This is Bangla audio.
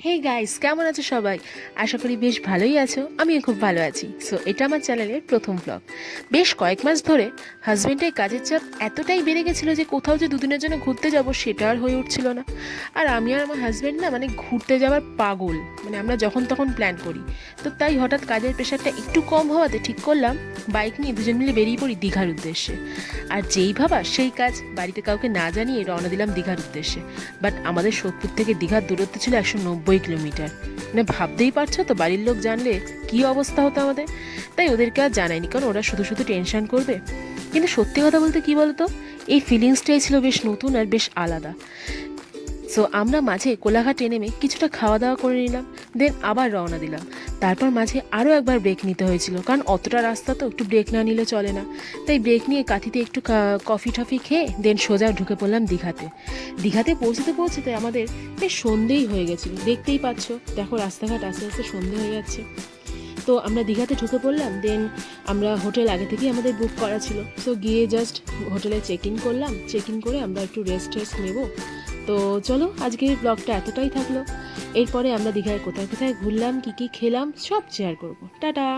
হে গাইস, কেমন আছো সবাই? আশা করি বেশ ভালোই আছো। আমিও খুব ভালো আছি। সো এটা আমার চ্যানেলের প্রথম ব্লগ। বেশ কয়েক মাস ধরে হাজবেন্ডের কাজের চাপ এতটাই বেড়ে গেছিলো যে কোথাও যে দুদিনের জন্য ঘুরতে যাব সেটা আর হয়ে উঠছিল না। আর আমি আর আমার হাজবেন্ড না মানে ঘুরতে যাওয়ার পাগল, মানে আমরা যখন তখন প্ল্যান করি। তো তাই হঠাৎ কাজের প্রেশারটা একটু কম হওয়াতে ঠিক করলাম বাইক নিয়ে দুজন মিলে বেরিয়ে পড়ি দীঘার উদ্দেশ্যে। আর যেই ভাবা সেই কাজ, বাড়িতে কাউকে না জানিয়ে রওনা দিলাম দীঘার উদ্দেশ্যে। বাট আমাদের সোদপুর থেকে দীঘার দূরত্ব ছিল 190 কিলোমিটার। মানে ভাবতেই পারছো তো বাড়ির লোক জানলে কি অবস্থা হতো আমাদের। তাই ওদেরকে আর জানাইনি, কারণ ওরা শুধু শুধু টেনশন করবে। কিন্তু সত্যি কথা বলতে কি বলতো, এই ফিলিংসটাই ছিল বেশ নতুন আর বেশ আলাদা। সো আমরা মাঝে কোলাঘাটে নেমে কিছুটা খাওয়া দাওয়া করে নিলাম, দেন আবার রওনা দিলাম। তারপর মাঝে আরও একবার ব্রেক নিতে হয়েছিল, কারণ অতটা রাস্তা তো একটু ব্রেক না নিলে চলে না। তাই ব্রেক নিয়ে কাঁথিতে একটু কফি টফি খেয়ে দেন সোজা ঢুকে পড়লাম দীঘাতে। দীঘাতে পৌঁছতে পৌঁছতে আমাদের বেশ সন্ধেই হয়ে গেছিলো, দেখতেই পাচ্ছ। দেখো রাস্তাঘাট আস্তে আস্তে সন্ধে হয়ে যাচ্ছে। তো আমরা দীঘাতে ঢুকে পড়লাম, দেন আমরা হোটেল আগে থেকেই আমাদের বুক করা ছিল। সো গিয়ে জাস্ট হোটেলে চেক ইন করলাম, চেক ইন করে আমরা একটু রেস্ট টেস্ট নেবো। তো চলো আজকের ব্লগটা এতটাই থাকলো। এরপরে আমরা দীঘায় কোথায় কোথায় ঘুরলাম, কী কী খেলাম সব শেয়ার করবো। টাটা।